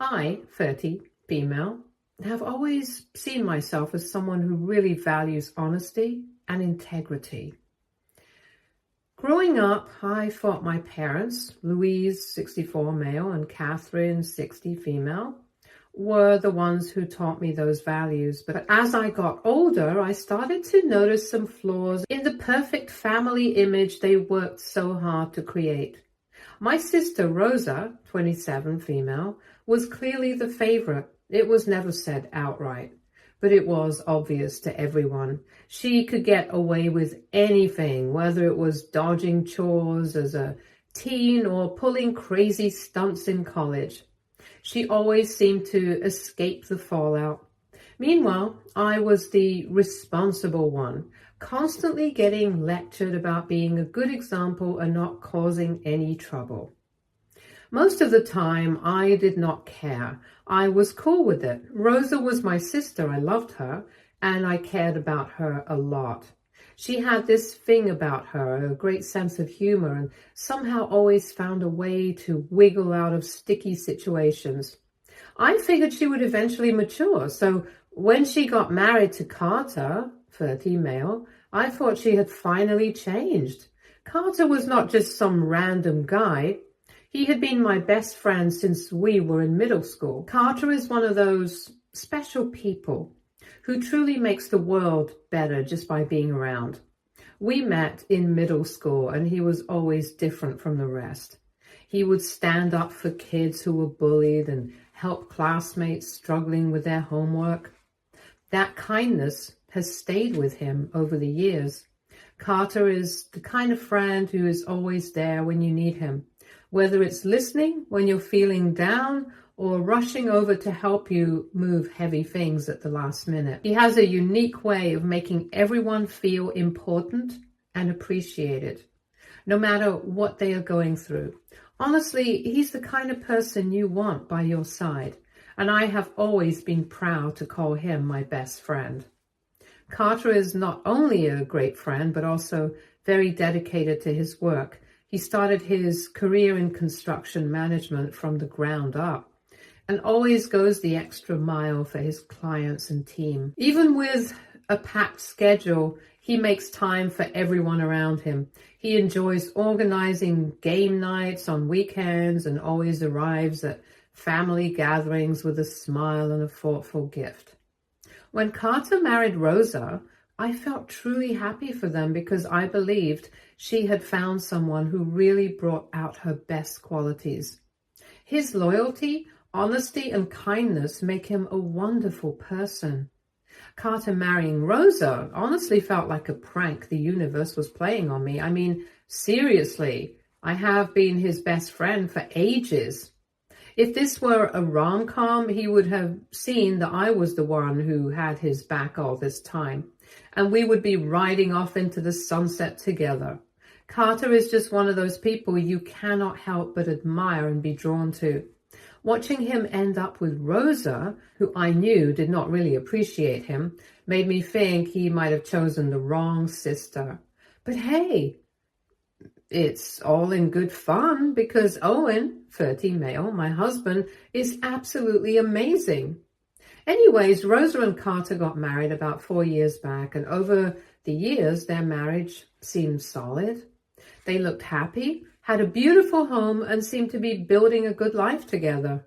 I, 30, female, have always seen myself as someone who really values honesty and integrity. Growing up, I thought my parents, Louise, 64, male, and Catherine, 60, female, were the ones who taught me those values. But as I got older, I started to notice some flaws in the perfect family image they worked so hard to create. My sister Rosa, 27, female, was clearly the favorite. It was never said outright, but it was obvious to everyone. She could get away with anything, whether it was dodging chores as a teen or pulling crazy stunts in college. She always seemed to escape the fallout. Meanwhile, I was the responsible one, constantly getting lectured about being a good example and not causing any trouble. Most of the time, I did not care. I was cool with it. Rosa was my sister. I loved her, and I cared about her a lot. She had this thing about her, a great sense of humor, and somehow always found a way to wiggle out of sticky situations. I figured she would eventually mature, so when she got married to Carter, 30, male, I thought she had finally changed. Carter was not just some random guy. He had been my best friend since we were in middle school. Carter is one of those special people who truly makes the world better just by being around. We met in middle school, and he was always different from the rest. He would stand up for kids who were bullied and help classmates struggling with their homework. That kindness has stayed with him over the years. Carter is the kind of friend who is always there when you need him, whether it's listening when you're feeling down or rushing over to help you move heavy things at the last minute. He has a unique way of making everyone feel important and appreciated, no matter what they are going through. Honestly, he's the kind of person you want by your side, and I have always been proud to call him my best friend. Carter is not only a great friend, but also very dedicated to his work. He started his career in construction management from the ground up and always goes the extra mile for his clients and team. Even with a packed schedule, he makes time for everyone around him. He enjoys organizing game nights on weekends and always arrives at family gatherings with a smile and a thoughtful gift. When Carter married Rosa, I felt truly happy for them because I believed she had found someone who really brought out her best qualities. His loyalty, honesty, and kindness make him a wonderful person. Carter marrying Rosa honestly felt like a prank the universe was playing on me. I mean, seriously, I have been his best friend for ages. If this were a rom-com, he would have seen that I was the one who had his back all this time, and we would be riding off into the sunset together. Carter is just one of those people you cannot help but admire and be drawn to. Watching him end up with Rosa, who I knew did not really appreciate him, made me think he might have chosen the wrong sister. But hey, it's all in good fun because Owen, 30, male, my husband, is absolutely amazing. Anyways, Rosa and Carter got married about 4 years back, and over the years, their marriage seemed solid. They looked happy, had a beautiful home, and seemed to be building a good life together.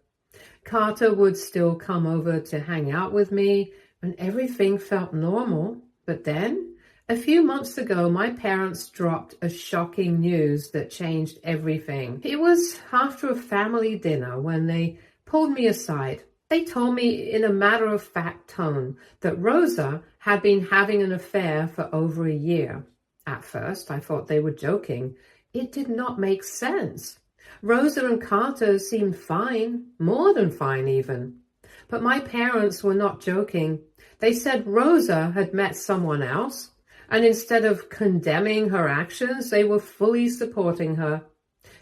Carter would still come over to hang out with me, and everything felt normal. But then, a few months ago, my parents dropped a shocking news that changed everything. It was after a family dinner when they pulled me aside. They told me in a matter-of-fact tone that Rosa had been having an affair for over a year. At first, I thought they were joking. It did not make sense. Rosa and Carter seemed fine, more than fine even. But my parents were not joking. They said Rosa had met someone else, and instead of condemning her actions, they were fully supporting her.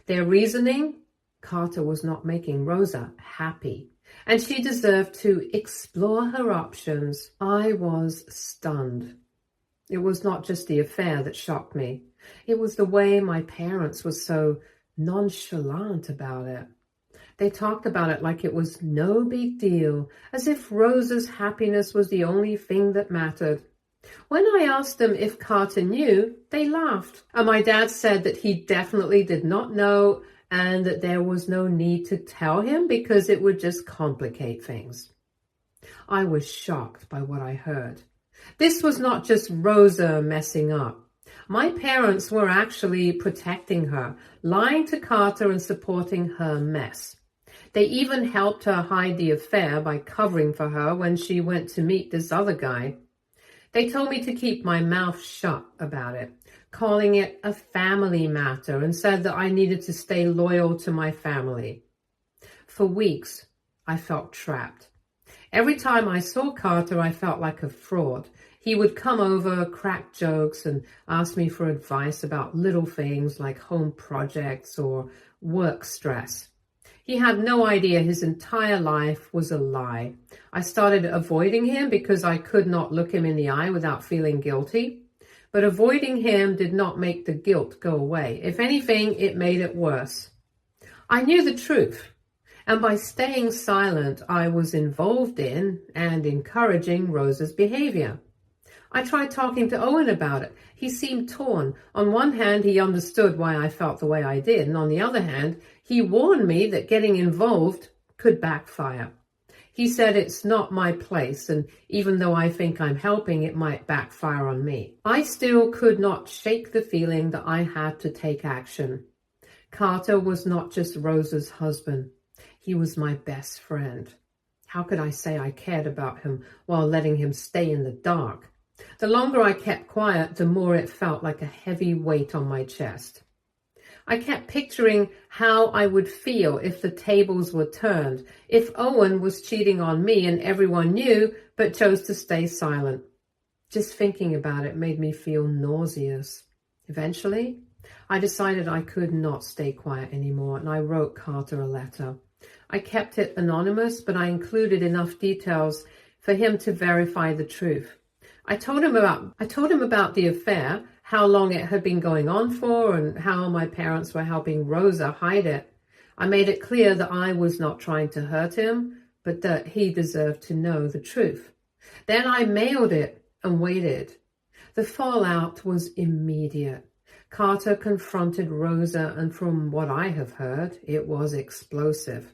Their reasoning? Carter was not making Rosa happy, and she deserved to explore her options. I was stunned. It was not just the affair that shocked me. It was the way my parents were so nonchalant about it. They talked about it like it was no big deal, as if Rosa's happiness was the only thing that mattered. When I asked them if Carter knew, they laughed. And my dad said that he definitely did not know and that there was no need to tell him because it would just complicate things. I was shocked by what I heard. This was not just Rosa messing up. My parents were actually protecting her, lying to Carter and supporting her mess. They even helped her hide the affair by covering for her when she went to meet this other guy. They told me to keep my mouth shut about it, calling it a family matter, and said that I needed to stay loyal to my family. For weeks, I felt trapped. Every time I saw Carter, I felt like a fraud. He would come over, crack jokes, and ask me for advice about little things like home projects or work stress. He had no idea his entire life was a lie. I started avoiding him because I could not look him in the eye without feeling guilty. But avoiding him did not make the guilt go away. If anything, it made it worse. I knew the truth, and by staying silent, I was involved in and encouraging Rosa's behavior. I tried talking to Owen about it. He seemed torn. On one hand, he understood why I felt the way I did, and on the other hand, he warned me that getting involved could backfire. He said it's not my place, and even though I think I'm helping, it might backfire on me. I still could not shake the feeling that I had to take action. Carter was not just Rosa's husband. He was my best friend. How could I say I cared about him while letting him stay in the dark? The longer I kept quiet, the more it felt like a heavy weight on my chest. I kept picturing how I would feel if the tables were turned, if Owen was cheating on me and everyone knew but chose to stay silent. Just thinking about it made me feel nauseous. Eventually, I decided I could not stay quiet anymore, and I wrote Carter a letter. I kept it anonymous, but I included enough details for him to verify the truth. I told him about the affair, how long it had been going on for, and how my parents were helping Rosa hide it. I made it clear that I was not trying to hurt him, but that he deserved to know the truth. Then I mailed it and waited. The fallout was immediate. Carter confronted Rosa, and from what I have heard, it was explosive.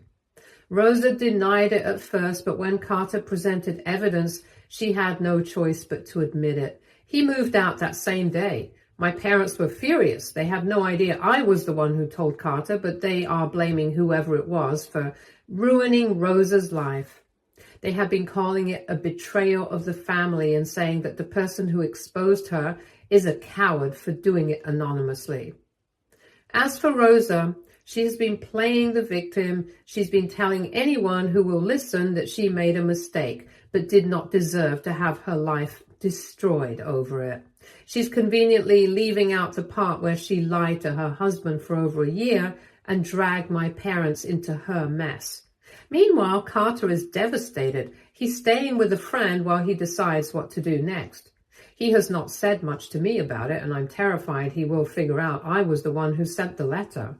Rosa denied it at first, but when Carter presented evidence, she had no choice but to admit it. He moved out that same day. My parents were furious. They had no idea I was the one who told Carter, but they are blaming whoever it was for ruining Rosa's life. They have been calling it a betrayal of the family and saying that the person who exposed her is a coward for doing it anonymously. As for Rosa, she has been playing the victim. She's been telling anyone who will listen that she made a mistake, but did not deserve to have her life destroyed over it. She's conveniently leaving out the part where she lied to her husband for over a year and dragged my parents into her mess. Meanwhile, Carter is devastated. He's staying with a friend while he decides what to do next. He has not said much to me about it, and I'm terrified he will figure out I was the one who sent the letter.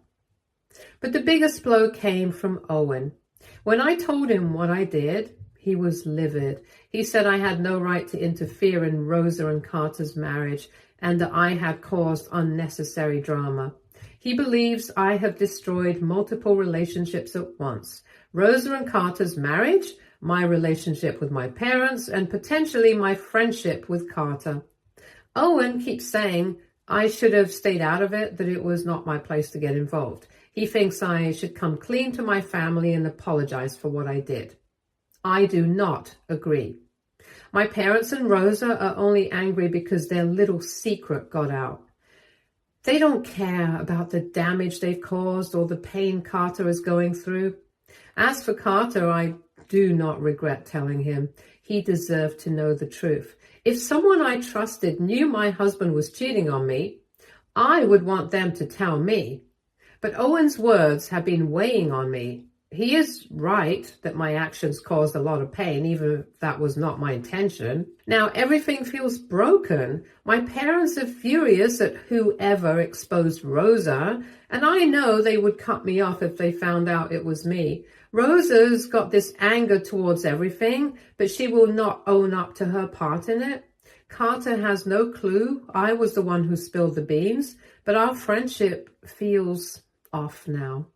But the biggest blow came from Owen. When I told him what I did, he was livid. He said I had no right to interfere in Rosa and Carter's marriage and that I had caused unnecessary drama. He believes I have destroyed multiple relationships at once. Rosa and Carter's marriage, my relationship with my parents, and potentially my friendship with Carter. Owen keeps saying I should have stayed out of it, that it was not my place to get involved. He thinks I should come clean to my family and apologize for what I did. I do not agree. My parents and Rosa are only angry because their little secret got out. They don't care about the damage they've caused or the pain Carter is going through. As for Carter, I do not regret telling him. He deserved to know the truth. If someone I trusted knew my husband was cheating on me, I would want them to tell me. But Owen's words have been weighing on me. He is right that my actions caused a lot of pain, even if that was not my intention. Now everything feels broken. My parents are furious at whoever exposed Rosa, and I know they would cut me off if they found out it was me. Rosa's got this anger towards everything, but she will not own up to her part in it. Carter has no clue I was the one who spilled the beans, but our friendship feels off now.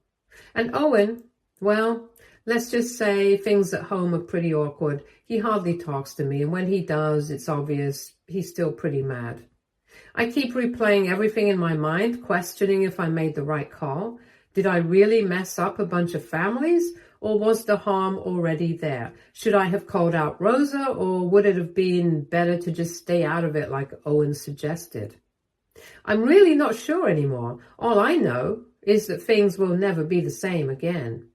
And Owen, well, let's just say things at home are pretty awkward. He hardly talks to me, and when he does, it's obvious he's still pretty mad. I keep replaying everything in my mind, questioning if I made the right call. Did I really mess up a bunch of families, or was the harm already there? Should I have called out Rosa, or would it have been better to just stay out of it like Owen suggested? I'm really not sure anymore. All I know is that things will never be the same again.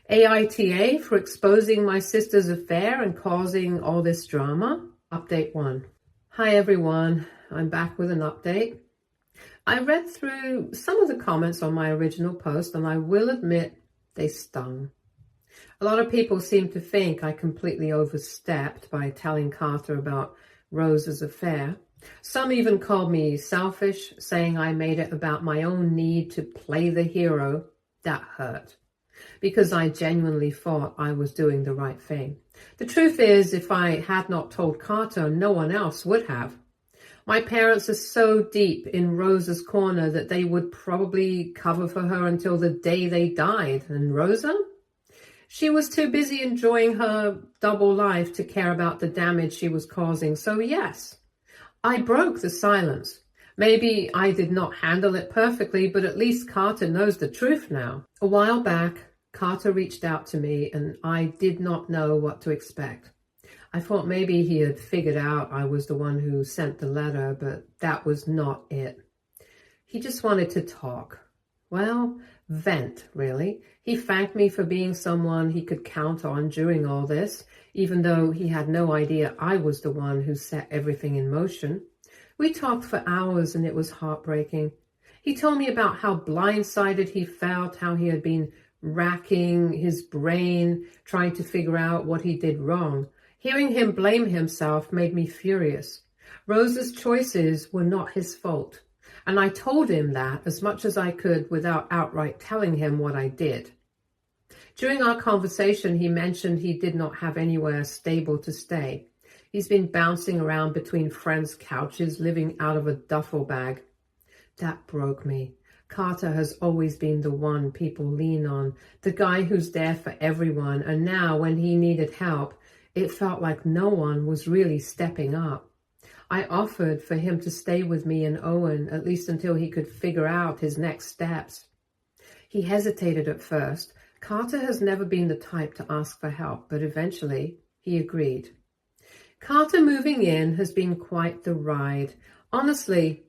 AITA for exposing my sister's affair and causing all this drama. Update 1. Hi everyone, I'm back with an update. I read through some of the comments on my original post, and I will admit they stung. A lot of people seem to think I completely overstepped by telling Carter about Rosa's affair. Some even called me selfish, saying I made it about my own need to play the hero. That hurt, because I genuinely thought I was doing the right thing. The truth is, if I had not told Carter, no one else would have. My parents are so deep in Rosa's corner that they would probably cover for her until the day they died. And Rosa? She was too busy enjoying her double life to care about the damage she was causing. So yes, I broke the silence. Maybe I did not handle it perfectly, but at least Carter knows the truth now. A while back, Carter reached out to me, and I did not know what to expect. I thought maybe he had figured out I was the one who sent the letter, but that was not it. He just wanted to talk. Well, vent, really. He thanked me for being someone he could count on during all this, even though he had no idea I was the one who set everything in motion. We talked for hours, and it was heartbreaking. He told me about how blindsided he felt, how he had been racking his brain, trying to figure out what he did wrong. Hearing him blame himself made me furious. Rosa's choices were not his fault, and I told him that as much as I could without outright telling him what I did. During our conversation, he mentioned he did not have anywhere stable to stay. He's been bouncing around between friends' couches, living out of a duffel bag. That broke me. Carter has always been the one people lean on, the guy who's there for everyone, and now when he needed help, it felt like no one was really stepping up. I offered for him to stay with me and Owen, at least until he could figure out his next steps. He hesitated at first. Carter has never been the type to ask for help, but eventually he agreed. Carter moving in has been quite the ride. Honestly,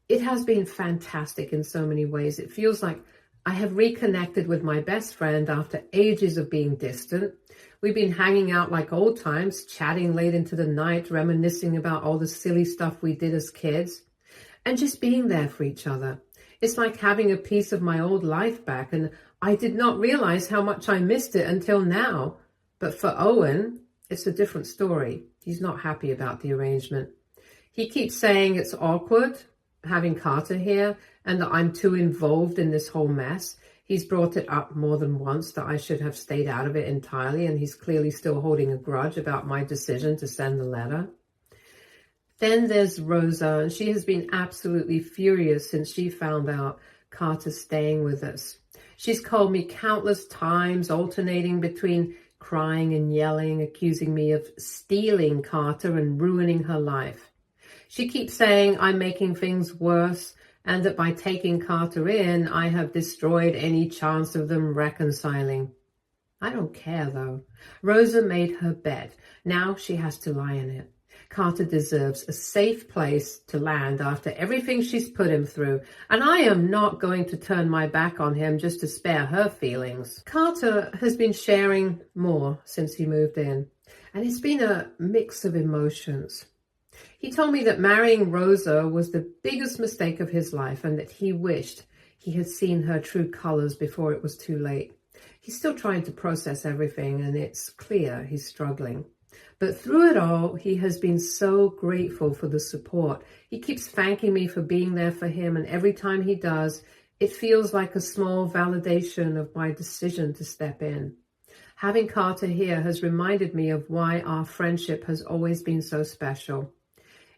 it has been fantastic in so many ways. It feels like I have reconnected with my best friend after ages of being distant. We've been hanging out like old times, chatting late into the night, reminiscing about all the silly stuff we did as kids, and just being there for each other. It's like having a piece of my old life back, and I did not realize how much I missed it until now. But for Owen, it's a different story. He's not happy about the arrangement. He keeps saying it's awkward having Carter here and that I'm too involved in this whole mess. He's brought it up more than once that I should have stayed out of it entirely, and he's clearly still holding a grudge about my decision to send the letter. Then there's Rosa, and she has been absolutely furious since she found out Carter's staying with us. She's called me countless times, alternating between crying and yelling, accusing me of stealing Carter and ruining her life. She keeps saying I'm making things worse, and that by taking Carter in, I have destroyed any chance of them reconciling. I don't care, though. Rosa made her bed. Now she has to lie in it. Carter deserves a safe place to land after everything she's put him through, and I am not going to turn my back on him just to spare her feelings. Carter has been sharing more since he moved in, and it's been a mix of emotions. He told me that marrying Rosa was the biggest mistake of his life and that he wished he had seen her true colors before it was too late. He's still trying to process everything, and it's clear he's struggling. But through it all, he has been so grateful for the support. He keeps thanking me for being there for him, and every time he does, it feels like a small validation of my decision to step in. Having Carter here has reminded me of why our friendship has always been so special.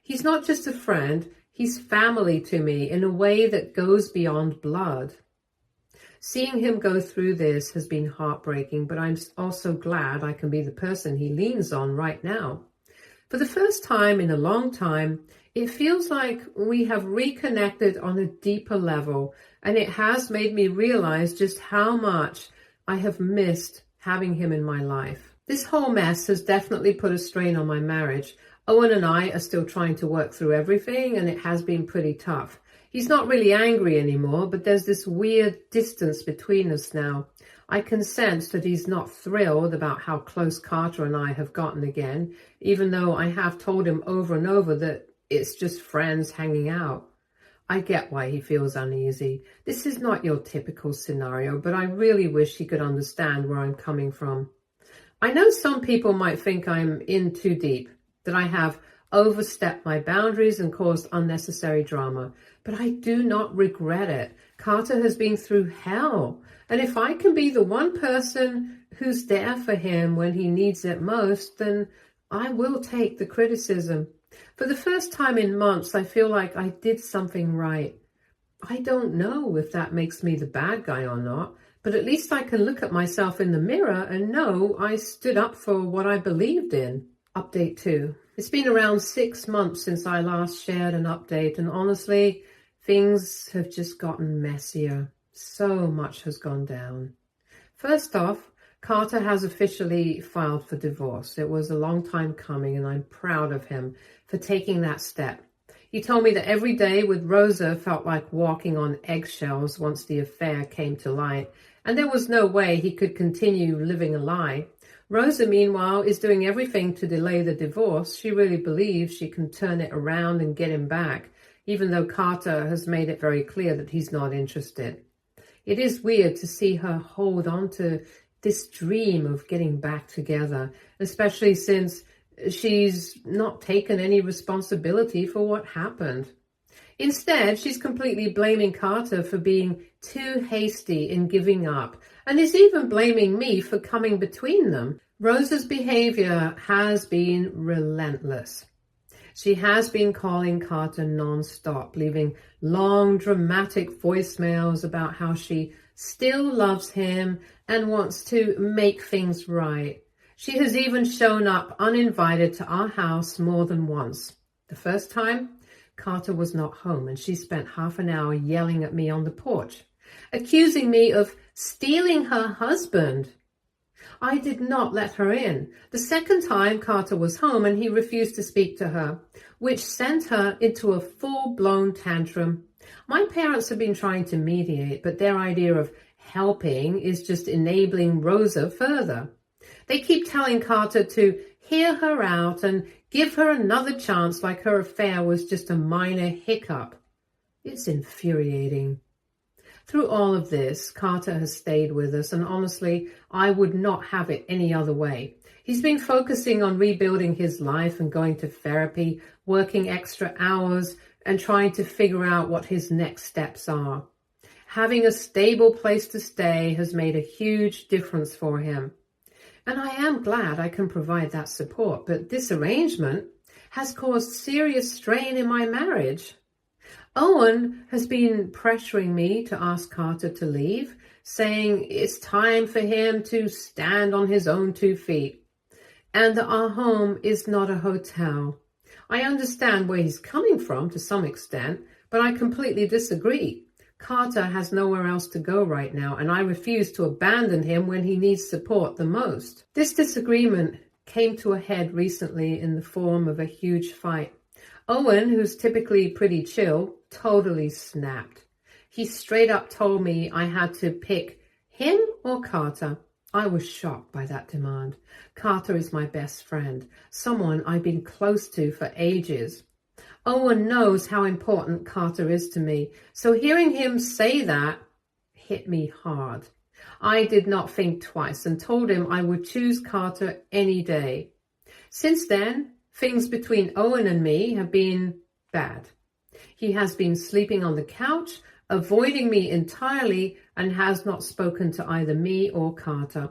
He's not just a friend, he's family to me in a way that goes beyond blood. Seeing him go through this has been heartbreaking, but I'm also glad I can be the person he leans on right now. For the first time in a long time, it feels like we have reconnected on a deeper level, and it has made me realize just how much I have missed having him in my life. This whole mess has definitely put a strain on my marriage. Owen and I are still trying to work through everything, and it has been pretty tough. He's not really angry anymore, but there's this weird distance between us now. I can sense that he's not thrilled about how close Carter and I have gotten again, even though I have told him over and over that it's just friends hanging out. I get why he feels uneasy. This is not your typical scenario, but I really wish he could understand where I'm coming from. I know some people might think I'm in too deep, that I have overstepped my boundaries and caused unnecessary drama, but I do not regret it. Carter has been through hell, and if I can be the one person who's there for him when he needs it most, then I will take the criticism. For the first time in months, I feel like I did something right. I don't know if that makes me the bad guy or not, but at least I can look at myself in the mirror and know I stood up for what I believed in. Update 2. It's been around 6 months since I last shared an update, and honestly, things have just gotten messier. So much has gone down. First off, Carter has officially filed for divorce. It was a long time coming, and I'm proud of him for taking that step. He told me that every day with Rosa felt like walking on eggshells once the affair came to light, and there was no way he could continue living a lie. Rosa, meanwhile, is doing everything to delay the divorce. She really believes she can turn it around and get him back, even though Carter has made it very clear that he's not interested. It is weird to see her hold on to this dream of getting back together, especially since she's not taken any responsibility for what happened. Instead, she's completely blaming Carter for being too hasty in giving up, and is even blaming me for coming between them. Rosa's behavior has been relentless. She has been calling Carter non-stop, leaving long, dramatic voicemails about how she still loves him and wants to make things right. She has even shown up uninvited to our house more than once. The first time, Carter was not home, and she spent half an hour yelling at me on the porch, accusing me of stealing her husband. I did not let her in. The second time, Carter was home and he refused to speak to her, which sent her into a full-blown tantrum. My parents have been trying to mediate, but their idea of helping is just enabling Rosa further. They keep telling Carter to hear her out and give her another chance, like her affair was just a minor hiccup. It's infuriating. Through all of this, Carter has stayed with us, and honestly, I would not have it any other way. He's been focusing on rebuilding his life and going to therapy, working extra hours, and trying to figure out what his next steps are. Having a stable place to stay has made a huge difference for him. And I am glad I can provide that support, but this arrangement has caused serious strain in my marriage. Owen has been pressuring me to ask Carter to leave, saying it's time for him to stand on his own 2 feet, and that our home is not a hotel. I understand where he's coming from to some extent, but I completely disagree. Carter has nowhere else to go right now, and I refuse to abandon him when he needs support the most. This disagreement came to a head recently in the form of a huge fight. Owen, who's typically pretty chill, totally snapped. He straight up told me I had to pick him or Carter. I was shocked by that demand. Carter is my best friend, someone I've been close to for ages. Owen knows how important Carter is to me, so hearing him say that hit me hard. I did not think twice and told him I would choose Carter any day. Since then, things between Owen and me have been bad. He has been sleeping on the couch, avoiding me entirely, and has not spoken to either me or Carter.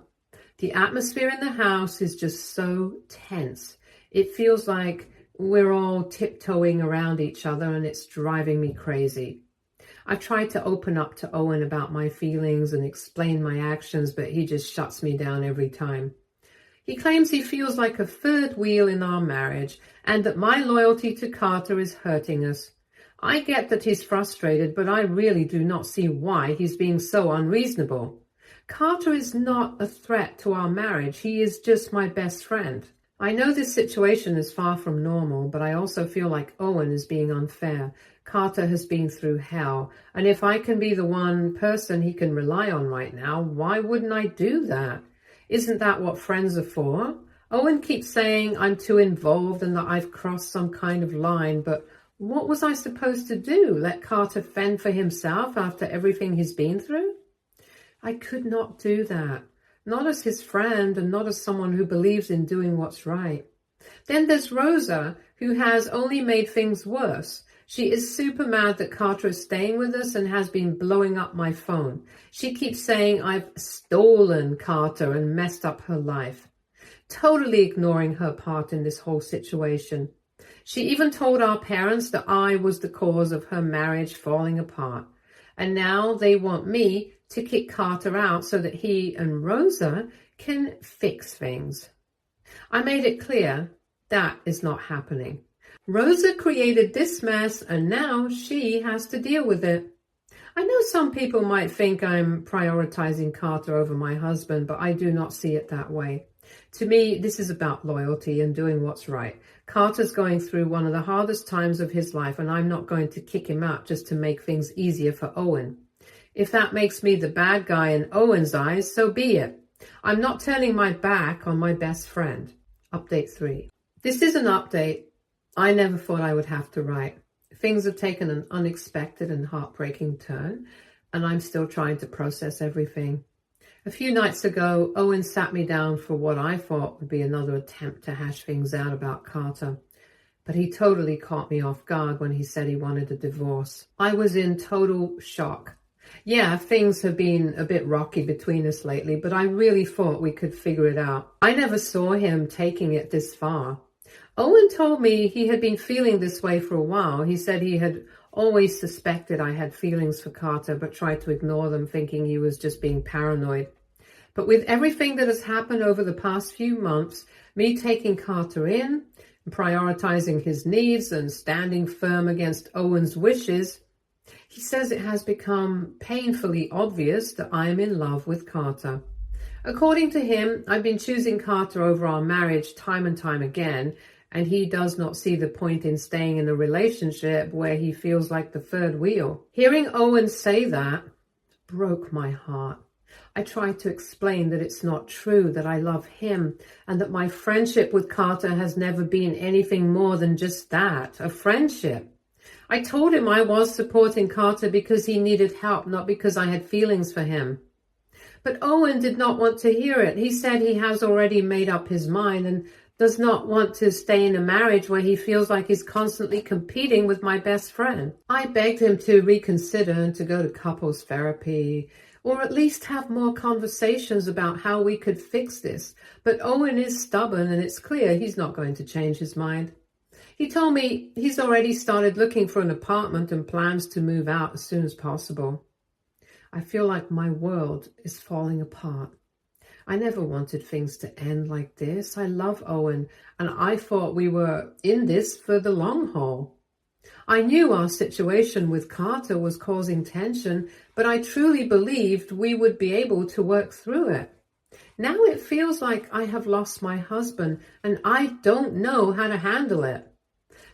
The atmosphere in the house is just so tense. It feels like we're all tiptoeing around each other, and it's driving me crazy. I tried to open up to Owen about my feelings and explain my actions, but he just shuts me down every time. He claims he feels like a third wheel in our marriage and that my loyalty to Carter is hurting us. I get that he's frustrated, but I really do not see why he's being so unreasonable. Carter is not a threat to our marriage. He is just my best friend. I know this situation is far from normal, but I also feel like Owen is being unfair. Carter has been through hell, and if I can be the one person he can rely on right now, why wouldn't I do that? Isn't that what friends are for? Owen keeps saying I'm too involved and that I've crossed some kind of line, but what was I supposed to do? Let Carter fend for himself after everything he's been through? I could not do that. Not as his friend and not as someone who believes in doing what's right. Then there's Rosa, who has only made things worse. She is super mad that Carter is staying with us and has been blowing up my phone. She keeps saying I've stolen Carter and messed up her life, totally ignoring her part in this whole situation. She even told our parents that I was the cause of her marriage falling apart. And now they want me to kick Carter out so that he and Rosa can fix things. I made it clear that is not happening. Rosa created this mess and now she has to deal with it. I know some people might think I'm prioritizing Carter over my husband, but I do not see it that way. To me, this is about loyalty and doing what's right. Carter's going through one of the hardest times of his life, and I'm not going to kick him out just to make things easier for Owen. If that makes me the bad guy in Owen's eyes, so be it. I'm not turning my back on my best friend. Update 3. This is an update I never thought I would have to write. Things have taken an unexpected and heartbreaking turn, and I'm still trying to process everything. A few nights ago, Owen sat me down for what I thought would be another attempt to hash things out about Carter. But he totally caught me off guard when he said he wanted a divorce. I was in total shock. Yeah, things have been a bit rocky between us lately, but I really thought we could figure it out. I never saw him taking it this far. Owen told me he had been feeling this way for a while. He said he had always suspected I had feelings for Carter, but tried to ignore them, thinking he was just being paranoid. But with everything that has happened over the past few months, me taking Carter in, prioritizing his needs and standing firm against Owen's wishes, he says it has become painfully obvious that I am in love with Carter. According to him, I've been choosing Carter over our marriage time and time again, and he does not see the point in staying in a relationship where he feels like the third wheel. Hearing Owen say that broke my heart. I tried to explain that it's not true, that I love him, and that my friendship with Carter has never been anything more than just that, a friendship. I told him I was supporting Carter because he needed help, not because I had feelings for him. But Owen did not want to hear it. He said he has already made up his mind and does not want to stay in a marriage where he feels like he's constantly competing with my best friend. I begged him to reconsider and to go to couples therapy, or at least have more conversations about how we could fix this. But Owen is stubborn, and it's clear he's not going to change his mind. He told me he's already started looking for an apartment and plans to move out as soon as possible. I feel like my world is falling apart. I never wanted things to end like this. I love Owen, and I thought we were in this for the long haul. I knew our situation with Carter was causing tension, but I truly believed we would be able to work through it. Now it feels like I have lost my husband, and I don't know how to handle it.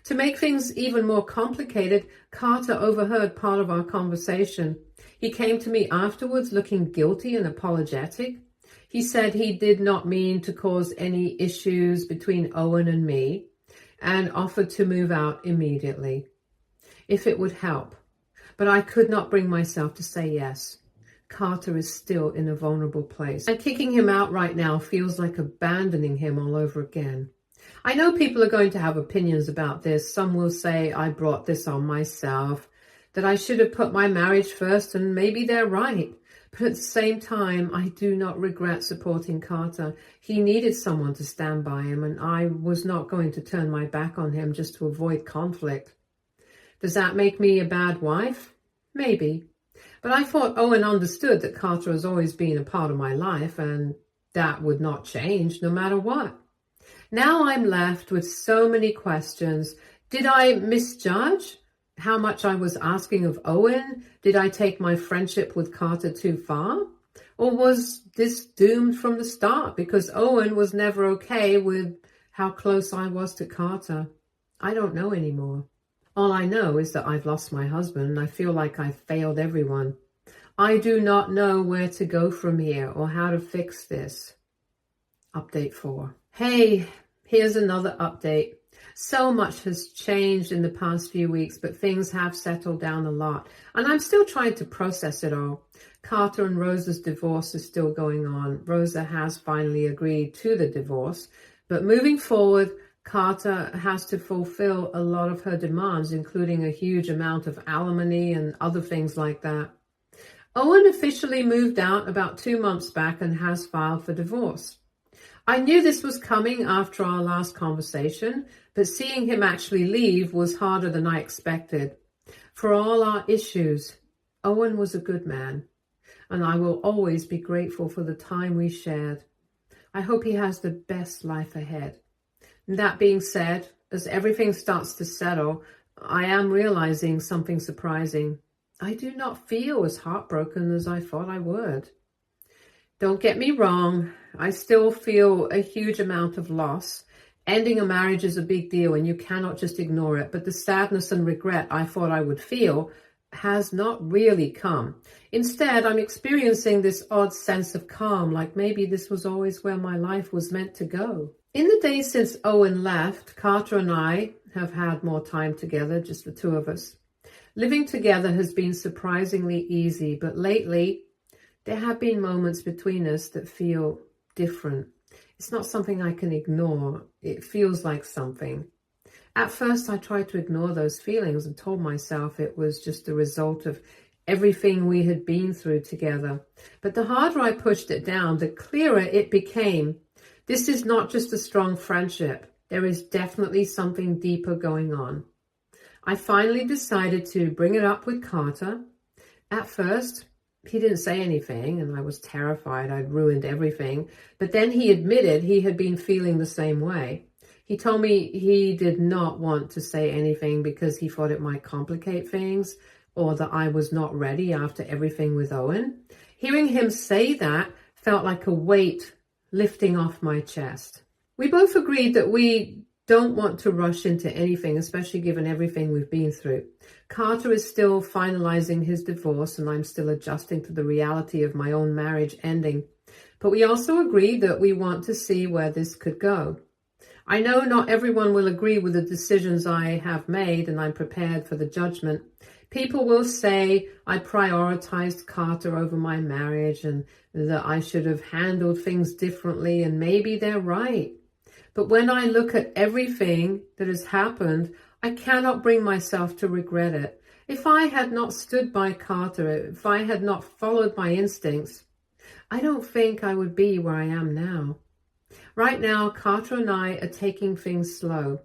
To make things even more complicated, Carter overheard part of our conversation. He came to me afterwards looking guilty and apologetic. He said he did not mean to cause any issues between Owen and me, and offered to move out immediately if it would help. But I could not bring myself to say yes. Carter is still in a vulnerable place. And kicking him out right now feels like abandoning him all over again. I know people are going to have opinions about this. Some will say I brought this on myself, that I should have put my marriage first, and maybe they're right. But at the same time, I do not regret supporting Carter. He needed someone to stand by him, and I was not going to turn my back on him just to avoid conflict. Does that make me a bad wife? Maybe. But I thought Owen understood that Carter has always been a part of my life, and that would not change no matter what. Now I'm left with so many questions. Did I misjudge how much I was asking of Owen? Did I take my friendship with Carter too far? Or was this doomed from the start because Owen was never okay with how close I was to Carter? I don't know anymore. All I know is that I've lost my husband and I feel like I've failed everyone. I do not know where to go from here or how to fix this. Update 4. Hey, here's another update. So much has changed in the past few weeks, but things have settled down a lot. And I'm still trying to process it all. Carter and Rosa's divorce is still going on. Rosa has finally agreed to the divorce. But moving forward, Carter has to fulfill a lot of her demands, including a huge amount of alimony and other things like that. Owen officially moved out about 2 months back and has filed for divorce. I knew this was coming after our last conversation, but seeing him actually leave was harder than I expected. For all our issues, Owen was a good man, and I will always be grateful for the time we shared. I hope he has the best life ahead. That being said, as everything starts to settle, I am realizing something surprising. I do not feel as heartbroken as I thought I would. Don't get me wrong, I still feel a huge amount of loss. Ending a marriage is a big deal and you cannot just ignore it, but the sadness and regret I thought I would feel has not really come. Instead, I'm experiencing this odd sense of calm, like maybe this was always where my life was meant to go. In the days since Owen left, Carter and I have had more time together, just the two of us. Living together has been surprisingly easy, but lately there have been moments between us that feel different. It's not something I can ignore. It feels like something. At first, I tried to ignore those feelings and told myself it was just a result of everything we had been through together. But the harder I pushed it down, the clearer it became. This is not just a strong friendship. There is definitely something deeper going on. I finally decided to bring it up with Carter. At first, he didn't say anything, and I was terrified I'd ruined everything. But then he admitted he had been feeling the same way. He told me he did not want to say anything because he thought it might complicate things, or that I was not ready after everything with Owen. Hearing him say that felt like a weight lifting off my chest. We both agreed that we don't want to rush into anything, especially given everything we've been through. Carter is still finalizing his divorce, and I'm still adjusting to the reality of my own marriage ending. But we also agreed that we want to see where this could go. I know not everyone will agree with the decisions I have made, and I'm prepared for the judgment. People will say I prioritized Carter over my marriage and that I should have handled things differently, and maybe they're right. But when I look at everything that has happened, I cannot bring myself to regret it. If I had not stood by Carter, if I had not followed my instincts, I don't think I would be where I am now. Right now, Carter and I are taking things slow.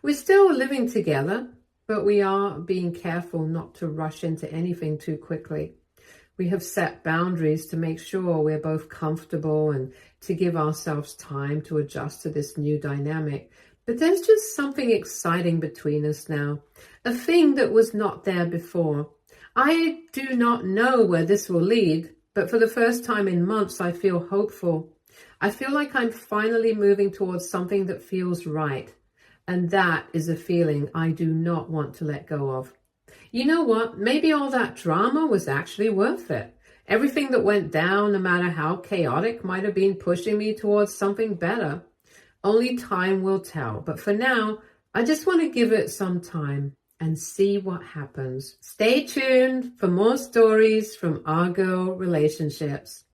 We're still living together, but we are being careful not to rush into anything too quickly. We have set boundaries to make sure we're both comfortable and to give ourselves time to adjust to this new dynamic. But there's just something exciting between us now, a thing that was not there before. I do not know where this will lead, but for the first time in months, I feel hopeful. I feel like I'm finally moving towards something that feels right. And that is a feeling I do not want to let go of. You know what? Maybe all that drama was actually worth it. Everything that went down, no matter how chaotic, might have been pushing me towards something better. Only time will tell. But for now, I just want to give it some time. and see what happens. Stay tuned for more stories from Argo Relationships.